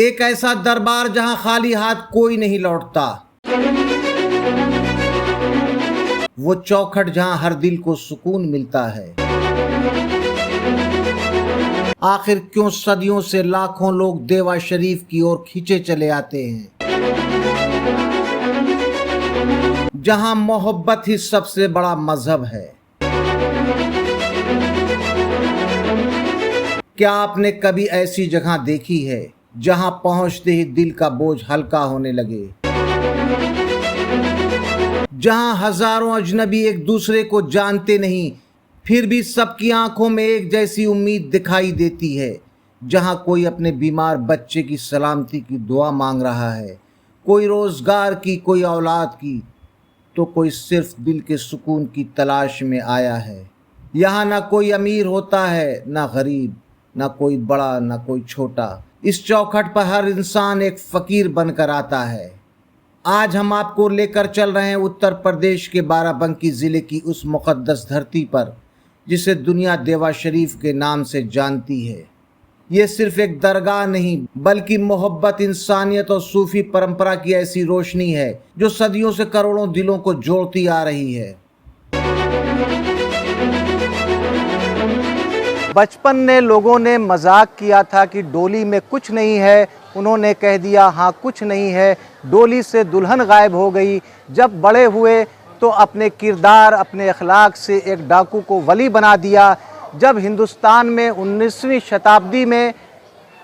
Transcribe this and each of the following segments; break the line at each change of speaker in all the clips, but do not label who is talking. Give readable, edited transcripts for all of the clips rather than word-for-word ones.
एक ऐसा दरबार जहां खाली हाथ कोई नहीं लौटता, वो चौखट जहां हर दिल को सुकून मिलता है। आखिर क्यों सदियों से लाखों लोग देवा शरीफ की ओर खींचे चले आते हैं, जहां मोहब्बत ही सबसे बड़ा मजहब है। क्या आपने कभी ऐसी जगह देखी है जहां पहुंचते ही दिल का बोझ हल्का होने लगे, जहां हजारों अजनबी एक दूसरे को जानते नहीं फिर भी सबकी आंखों में एक जैसी उम्मीद दिखाई देती है, जहां कोई अपने बीमार बच्चे की सलामती की दुआ मांग रहा है, कोई रोजगार की, कोई औलाद की, तो कोई सिर्फ दिल के सुकून की तलाश में आया है। यहाँ ना कोई अमीर होता है, ना गरीब, ना कोई बड़ा, ना कोई छोटा। इस चौखट पर हर इंसान एक फकीर बनकर आता है। आज हम आपको लेकर चल रहे हैं उत्तर प्रदेश के बाराबंकी ज़िले की उस मुक़द्दस धरती पर जिसे दुनिया देवा शरीफ के नाम से जानती है। ये सिर्फ एक दरगाह नहीं बल्कि मोहब्बत, इंसानियत और सूफी परंपरा की ऐसी रोशनी है जो सदियों से करोड़ों दिलों को जोड़ती आ रही है।
बचपन में लोगों ने मजाक किया था कि डोली में कुछ नहीं है, उन्होंने कह दिया हाँ कुछ नहीं है, डोली से दुल्हन गायब हो गई। जब बड़े हुए तो अपने किरदार, अपने अखलाक से एक डाकू को वली बना दिया। जब हिंदुस्तान में 19वीं शताब्दी में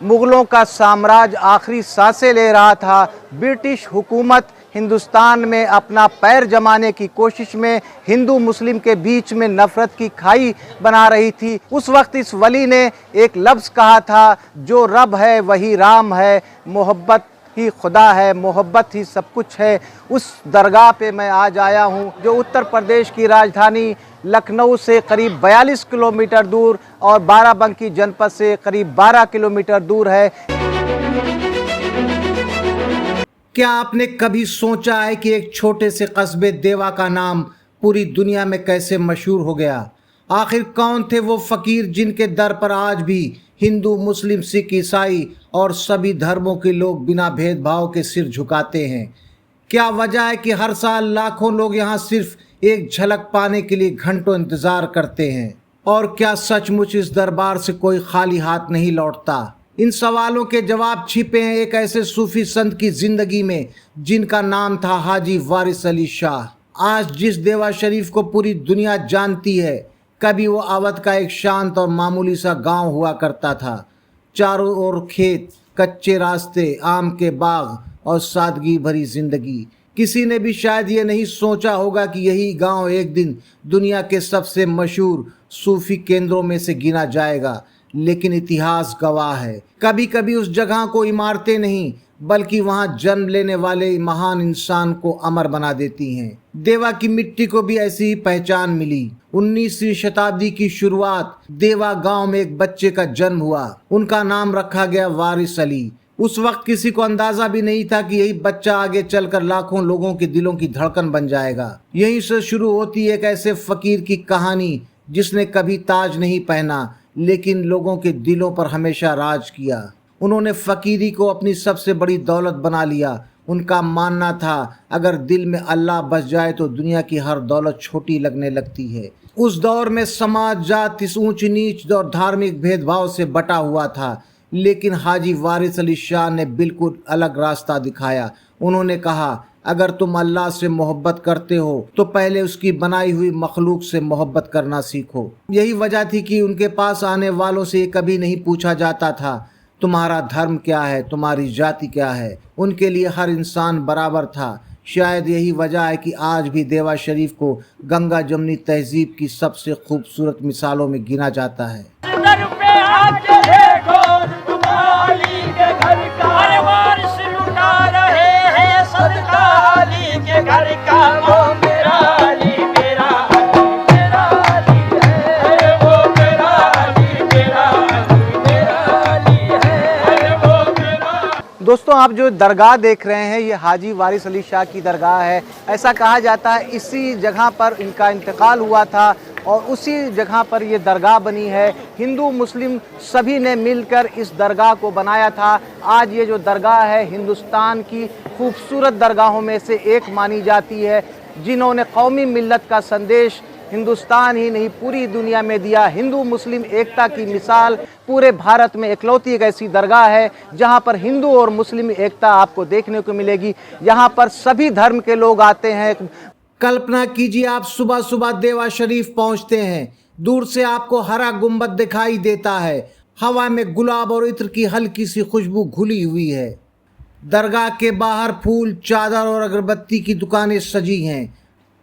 मुग़लों का साम्राज्य आखिरी सांसें ले रहा था, ब्रिटिश हुकूमत हिंदुस्तान में अपना पैर जमाने की कोशिश में हिंदू मुस्लिम के बीच में नफ़रत की खाई बना रही थी, उस वक्त इस वली ने एक लफ्ज़ कहा था, जो रब है वही राम है, मोहब्बत ही खुदा है, मोहब्बत ही सब कुछ है। उस दरगाह पे मैं आज आया हूँ जो उत्तर प्रदेश की राजधानी लखनऊ से करीब 42 किलोमीटर दूर और बाराबंकी जनपद से करीब 12 किलोमीटर दूर है।
क्या आपने कभी सोचा है कि एक छोटे से कस्बे देवा का नाम पूरी दुनिया में कैसे मशहूर हो गया? आखिर कौन थे वो फ़कीर जिनके दर पर आज भी हिंदू, मुस्लिम, सिख, ईसाई और सभी धर्मों के लोग बिना भेदभाव के सिर झुकाते हैं? क्या वजह है कि हर साल लाखों लोग यहाँ सिर्फ एक झलक पाने के लिए घंटों इंतज़ार करते हैं? और क्या सचमुच इस दरबार से कोई खाली हाथ नहीं लौटता? इन सवालों के जवाब छिपे हैं एक ऐसे सूफी संत की ज़िंदगी में जिनका नाम था हाजी वारिस अली शाह। आज जिस देवा शरीफ को पूरी दुनिया जानती है, कभी वो अवध का एक शांत और मामूली सा गांव हुआ करता था। चारों ओर खेत, कच्चे रास्ते, आम के बाग और सादगी भरी जिंदगी। किसी ने भी शायद ये नहीं सोचा होगा कि यही गांव एक दिन दुनिया के सबसे मशहूर सूफी केंद्रों में से गिना जाएगा। लेकिन इतिहास गवाह है, कभी कभी उस जगह को इमारतें नहीं बल्कि वहां जन्म लेने वाले महान इंसान को अमर बना देती हैं। देवा की मिट्टी को भी ऐसी ही पहचान मिली। 19वीं शताब्दी की शुरुआत देवा गांव में एक बच्चे का जन्म हुआ। उनका नाम रखा गया वारिस अली। उस वक्त किसी को अंदाजा भी नहीं था कि यही बच्चा आगे चलकर लाखों लोगों के दिलों की धड़कन बन जाएगा। यहीं से शुरू होती है एक ऐसे फकीर की कहानी जिसने कभी ताज नहीं पहना लेकिन लोगों के दिलों पर हमेशा राज किया। उन्होंने फ़कीरी को अपनी सबसे बड़ी दौलत बना लिया। उनका मानना था अगर दिल में अल्लाह बस जाए तो दुनिया की हर दौलत छोटी लगने लगती है। उस दौर में समाज जात इस ऊंच नीच और धार्मिक भेदभाव से बटा हुआ था, लेकिन हाजी वारिस अली शाह ने बिल्कुल अलग रास्ता दिखाया। उन्होंने कहा अगर तुम अल्लाह से मोहब्बत करते हो तो पहले उसकी बनाई हुई मखलूक से मोहब्बत करना सीखो। यही वजह थी कि उनके पास आने वालों से ये कभी नहीं पूछा जाता था तुम्हारा धर्म क्या है, तुम्हारी जाति क्या है। उनके लिए हर इंसान बराबर था। शायद यही वजह है कि आज भी देवा शरीफ को गंगा जमुनी तहजीब की सबसे खूबसूरत मिसालों में गिना जाता है।
दोस्तों, आप जो दरगाह देख रहे हैं ये हाजी वारिस अली शाह की दरगाह है। ऐसा कहा जाता है इसी जगह पर इनका इंतकाल हुआ था और उसी जगह पर ये दरगाह बनी है। हिंदू मुस्लिम सभी ने मिलकर इस दरगाह को बनाया था। आज ये जो दरगाह है हिंदुस्तान की खूबसूरत दरगाहों में से एक मानी जाती है, जिन्होंने कौमी मिल्लत का संदेश हिंदुस्तान ही नहीं पूरी दुनिया में दिया। हिंदू मुस्लिम एकता की मिसाल पूरे भारत में इकलौती एक ऐसी दरगाह है जहां पर हिंदू और मुस्लिम एकता आपको देखने को मिलेगी। यहां पर सभी धर्म के लोग आते हैं।
कल्पना कीजिए आप सुबह सुबह देवा शरीफ पहुंचते हैं। दूर से आपको हरा गुंबद दिखाई देता है। हवा में गुलाब और इत्र की हल्की सी खुशबू घुली हुई है। दरगाह के बाहर फूल, चादर और अगरबत्ती की दुकानें सजी हैं।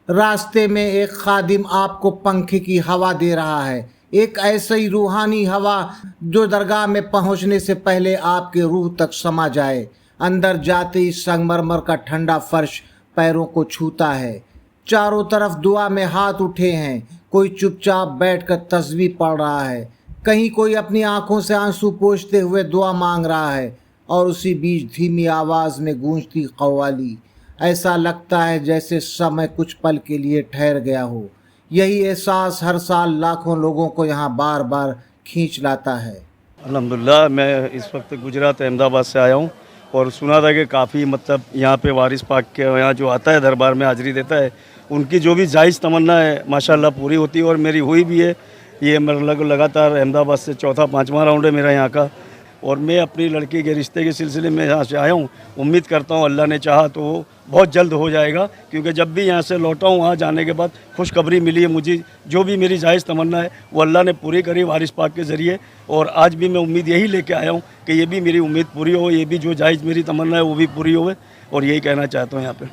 रास्ते में एक खादिम आपको पंखे की हवा दे रहा है, एक ऐसी रूहानी हवा जो दरगाह में पहुंचने से पहले आपके रूह तक समा जाए। अंदर जाते ही संगमरमर का ठंडा फर्श पैरों को छूता है। चारों तरफ दुआ में हाथ उठे हैं। कोई चुपचाप बैठकर तस्बीह पढ़ रहा है, कहीं कोई अपनी आंखों से आंसू पोंछते हुए दुआ मांग रहा है और उसी बीच धीमी आवाज़ में गूंजती कव्वाली। ऐसा लगता है जैसे समय कुछ पल के लिए ठहर गया हो। यही एहसास हर साल लाखों लोगों को यहाँ बार बार खींच लाता है।
अल्हम्दुलिल्लाह, मैं इस वक्त गुजरात अहमदाबाद से आया हूँ और सुना था कि काफ़ी मतलब यहाँ पे वारिस पाक के यहाँ जो आता है दरबार में हाज़िरी देता है, उनकी जो भी जायज़ तमन्ना है माशाल्लाह पूरी होती है और मेरी हुई भी है। ये मतलब लगातार अहमदाबाद से चौथा पाँचवा राउंड है मेरा यहाँ का और मैं अपनी लड़की के रिश्ते के सिलसिले में यहाँ से आया हूँ। उम्मीद करता हूँ अल्लाह ने चाहा तो वो बहुत जल्द हो जाएगा, क्योंकि जब भी यहाँ से लौटा हूँ वहाँ जाने के बाद खुशखबरी मिली है मुझे। जो भी मेरी जायज़ तमन्ना है वो अल्लाह ने पूरी करी वारिस पाक के ज़रिए और आज भी मैं उम्मीद यही लेके आया हूँ कि ये भी मेरी उम्मीद पूरी हो, ये भी जो जायज़ मेरी तमन्ना है वो भी पूरी हो और यही कहना चाहता हूँ यहाँ पर।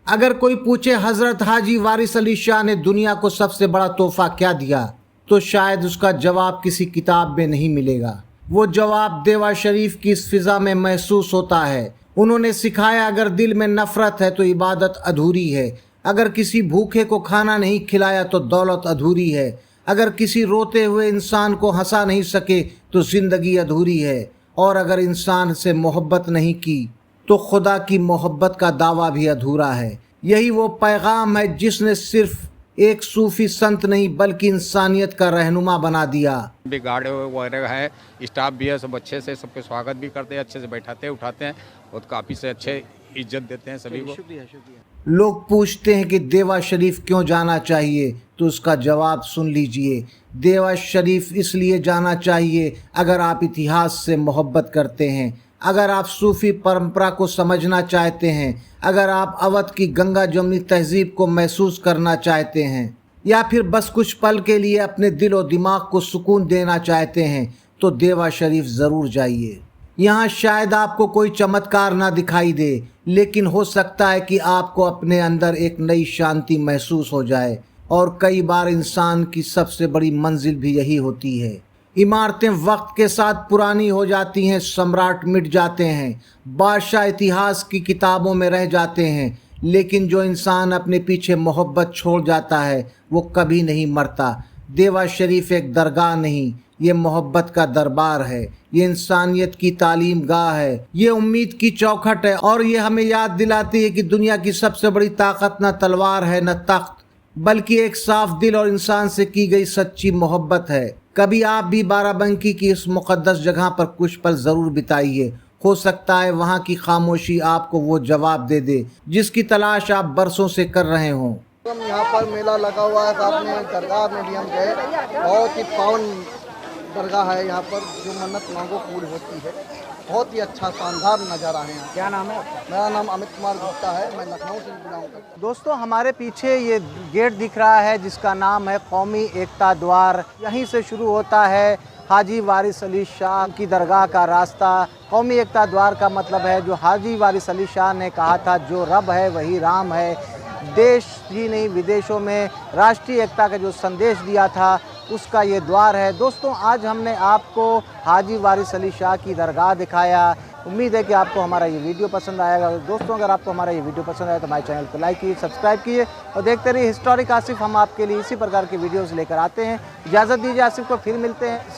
अगर कोई पूछे हज़रत हाजी वारिस अली शाह ने दुनिया को सबसे बड़ा तोहफा क्या दिया, तो शायद उसका जवाब किसी किताब में नहीं मिलेगा। वो जवाब देवा शरीफ की इस फिज़ा में महसूस होता है। उन्होंने सिखाया अगर दिल में नफ़रत है तो इबादत अधूरी है। अगर किसी भूखे को खाना नहीं खिलाया तो दौलत अधूरी है। अगर किसी रोते हुए इंसान को हंसा नहीं सके तो ज़िंदगी अधूरी है। और अगर इंसान से मोहब्बत नहीं की तो खुदा की मोहब्बत का दावा भी अधूरा है। यही वो पैगाम है जिसने सिर्फ एक सूफी संत नहीं बल्कि इंसानियत का रहनुमा बना दिया।
भी गार्ड वगैरह है, स्टाफ भी है, सब अच्छे से सबके स्वागत भी करते हैं, अच्छे से बैठाते हैं उठाते हैं और काफ़ी से अच्छे इज्जत देते हैं सभी को।
शुक्रिया।
लोग पूछते हैं कि देवा शरीफ क्यों जाना चाहिए, तो उसका जवाब सुन लीजिए। देवा शरीफ इसलिए जाना चाहिए अगर आप इतिहास से मोहब्बत करते हैं, अगर आप सूफ़ी परंपरा को समझना चाहते हैं, अगर आप अवध की गंगा जमुनी तहजीब को महसूस करना चाहते हैं, या फिर बस कुछ पल के लिए अपने दिल और दिमाग को सुकून देना चाहते हैं, तो देवा शरीफ ज़रूर जाइए। यहाँ शायद आपको कोई चमत्कार ना दिखाई दे, लेकिन हो सकता है कि आपको अपने अंदर एक नई शांति महसूस हो जाए। और कई बार इंसान की सबसे बड़ी मंजिल भी यही होती है। इमारतें वक्त के साथ पुरानी हो जाती हैं, सम्राट मिट जाते हैं, बादशाह इतिहास की किताबों में रह जाते हैं, लेकिन जो इंसान अपने पीछे मोहब्बत छोड़ जाता है वो कभी नहीं मरता। देवा शरीफ एक दरगाह नहीं, ये मोहब्बत का दरबार है, ये इंसानियत की तालीम गाह है, ये उम्मीद की चौखट है और ये हमें याद दिलाती है कि दुनिया की सबसे बड़ी ताकत न तलवार है न तख्त, बल्कि एक साफ दिल और इंसान से की गई सच्ची मोहब्बत है। कभी आप भी बाराबंकी की इस मुक़द्दस जगह पर कुछ पल ज़रूर बिताइए। हो सकता है वहाँ की खामोशी आपको वो जवाब दे दे जिसकी तलाश आप बरसों से कर रहे हों।
हम यहाँ पर मेला लगा हुआ है, साथ में दरगाह में भी हम गए। बहुत ही पावन दरगाह है, यहाँ पर जो मन्नत मांगो पूरी होती है। बहुत ही अच्छा शानदार नज़ारा है यहाँ।
क्या नाम है आपका?
मेरा नाम अमित कुमार गुप्ता है, मैं लखनऊ से बिलोंग करता हूँ।
दोस्तों, हमारे पीछे ये गेट दिख रहा है जिसका नाम है कौमी एकता द्वार। यहीं से शुरू होता है हाजी वारिस अली शाह की दरगाह का रास्ता। कौमी एकता द्वार का मतलब है जो हाजी वारिस अली शाह ने कहा था, जो रब है वही राम है। देश ही नहीं विदेशों में राष्ट्रीय एकता का जो संदेश दिया था उसका ये द्वार है। दोस्तों, आज हमने आपको हाजी वारिस अली शाह की दरगाह दिखाया। उम्मीद है कि आपको हमारा ये वीडियो पसंद आएगा। दोस्तों, अगर आपको हमारा ये वीडियो पसंद आए तो हमारे चैनल को लाइक कीजिए, सब्सक्राइब कीजिए और देखते रहिए हिस्टोरिक आसिफ। हम आपके लिए इसी प्रकार के वीडियोज़ लेकर आते हैं। इजाज़त दीजिए आसिफ को, फिर मिलते हैं।